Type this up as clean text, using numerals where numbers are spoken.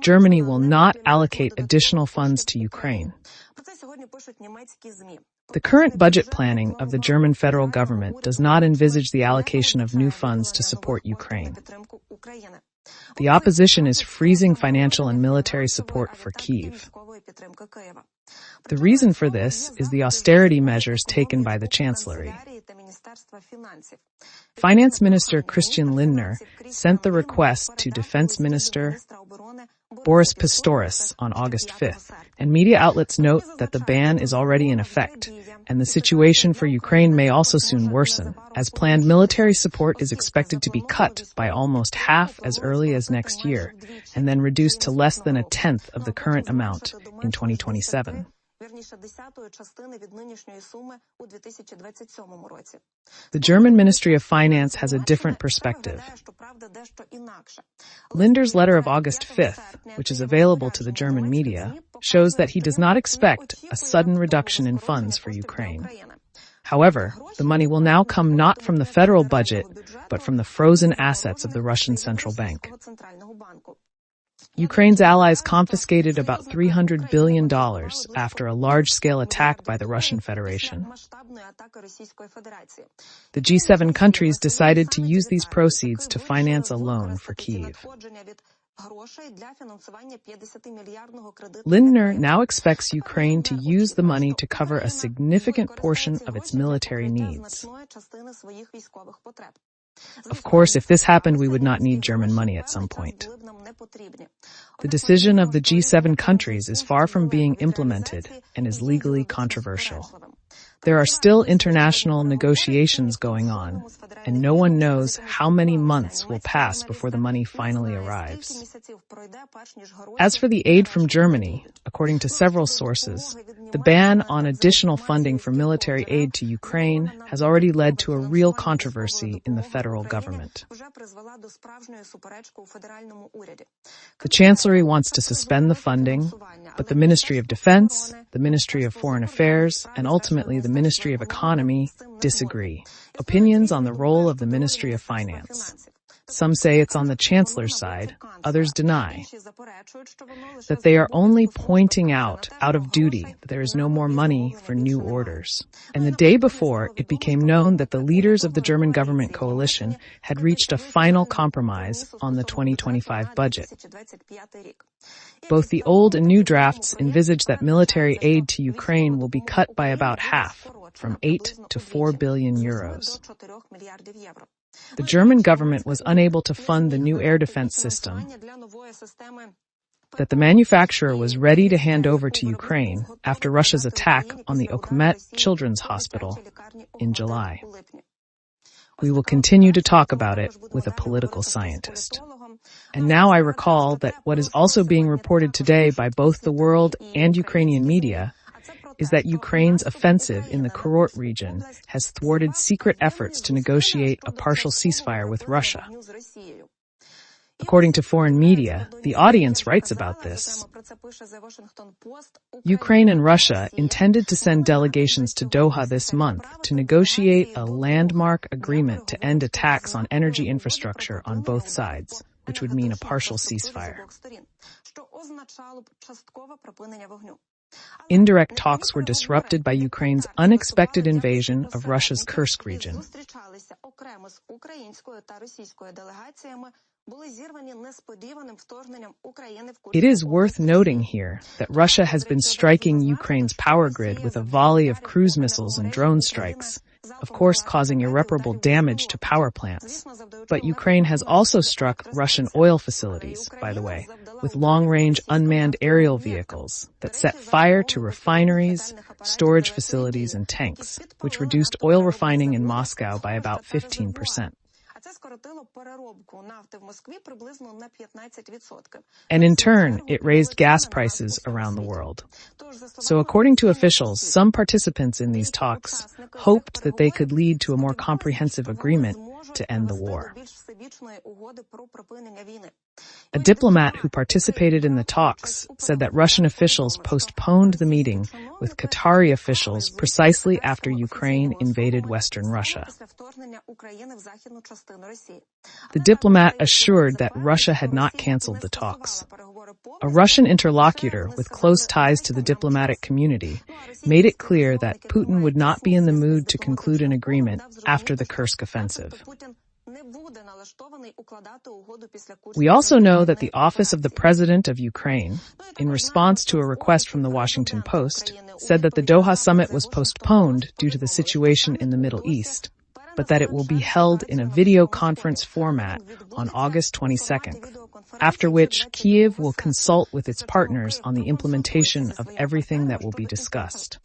Germany will not allocate additional funds to Ukraine. The current budget planning of the German federal government does not envisage the allocation of new funds to support Ukraine. The opposition is freezing financial and military support for Kyiv. The reason for this is the austerity measures taken by the Chancellery. Finance Minister Christian Lindner sent the request to Defense Minister Boris Pistorius on August 5th, and media outlets note that the ban is already in effect, and the situation for Ukraine may also soon worsen, as planned military support is expected to be cut by almost half as early as next year, and then reduced to less than a tenth of the current amount in 2027. The German Ministry of Finance has a different perspective. Linder's letter of August 5th, which is available to the German media, shows that he does not expect a sudden reduction in funds for Ukraine. However, the money will now come not from the federal budget, but from the frozen assets of the Russian central bank. Ukraine's allies confiscated about $300 billion after a large-scale attack by the Russian Federation. The G7 countries decided to use these proceeds to finance a loan for Kyiv. Lindner now expects Ukraine to use the money to cover a significant portion of its military needs. Of course, if this happened, we would not need German money at some point. The decision of the G7 countries is far from being implemented and is legally controversial. There are still international negotiations going on, and no one knows how many months will pass before the money finally arrives. As for the aid from Germany, according to several sources, the ban on additional funding for military aid to Ukraine has already led to a real controversy in the federal government. The Chancellery wants to suspend the funding, but the Ministry of Defense, the Ministry of Foreign Affairs, and ultimately the Ministry of Economy disagree. Opinions on the role of the Ministry of Finance. Some say it's on the Chancellor's side, others deny. That they are only pointing out of duty, that there is no more money for new orders. And the day before, it became known that the leaders of the German government coalition had reached a final compromise on the 2025 budget. Both the old and new drafts envisage that military aid to Ukraine will be cut by about half, from 8 to 4 billion euros. The German government was unable to fund the new air defense system that the manufacturer was ready to hand over to Ukraine after Russia's attack on the Okhmet Children's Hospital in July. We will continue to talk about it with a political scientist. And now I recall that what is also being reported today by both the world and Ukrainian media is that Ukraine's offensive in the Kurort region has thwarted secret efforts to negotiate a partial ceasefire with Russia. According to foreign media, the audience writes about this. Ukraine and Russia intended to send delegations to Doha this month to negotiate a landmark agreement to end attacks on energy infrastructure on both sides, which would mean a partial ceasefire. Indirect talks were disrupted by Ukraine's unexpected invasion of Russia's Kursk region. It is worth noting here that Russia has been striking Ukraine's power grid with a volley of cruise missiles and drone strikes, of course causing irreparable damage to power plants. But Ukraine has also struck Russian oil facilities, by the way, with long-range unmanned aerial vehicles that set fire to refineries, storage facilities, and tanks, which reduced oil refining in Moscow by about 15%. And in turn, it raised gas prices around the world. So according to officials, some participants in these talks hoped that they could lead to a more comprehensive agreement to end the war. A diplomat who participated in the talks said that Russian officials postponed the meeting with Qatari officials precisely after Ukraine invaded Western Russia. The diplomat assured that Russia had not canceled the talks. A Russian interlocutor with close ties to the diplomatic community made it clear that Putin would not be in the mood to conclude an agreement after the Kursk offensive. We also know that the Office of the President of Ukraine, in response to a request from the Washington Post, said that the Doha summit was postponed due to the situation in the Middle East, but that it will be held in a video conference format on August 22nd, after which Kyiv will consult with its partners on the implementation of everything that will be discussed.